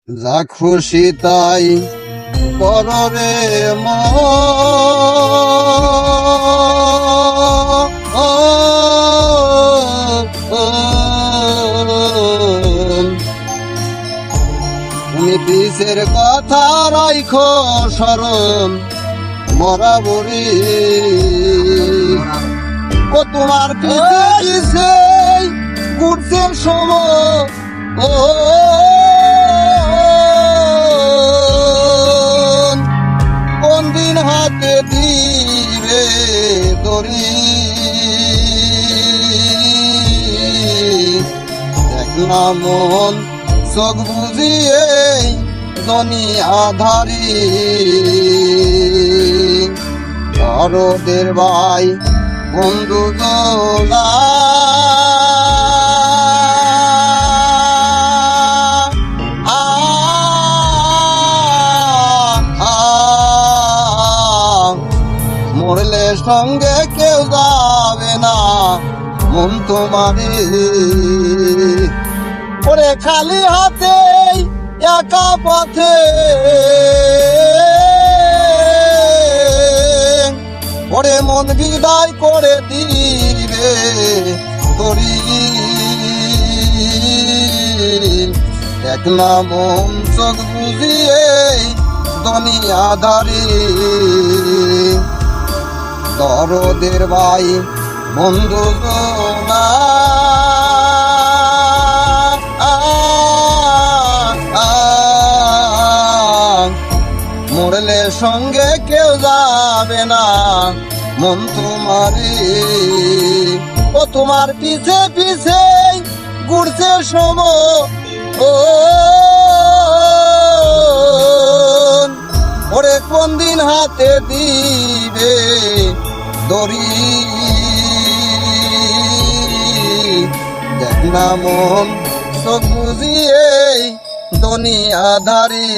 যা খুশি তাই কররে তুমি পিসের কথা রাইখো স্মরণ বরাবরই ও তোমার পিছে পিছে ঘুরছে সময় কোন দিন হাতে দিবে দড়ি দেখলাম মন চোখ বুঝিয়ে জনি আধারি বড়দের ভাই বন্ধু দোলা মরলে সঙ্গে কেউ যাবে না মন তোমারে ওরে খালি হাতে একা পথে ওরে মন বিদায় করে দিবে তোরি একলা মন চোখ বুঝিয়ে দুনিয়া ধারি দরদের ভাই বন্ধু না মরলে সঙ্গে কেউ যাবে না মন তোমারে ও তোমার পিছে পিছে ঘুরছে সময় ওরে কোন দিন হাতে দিবে দড়ি দেখ না মন চোখ বুঝিয়ে দুনিয়া ধারি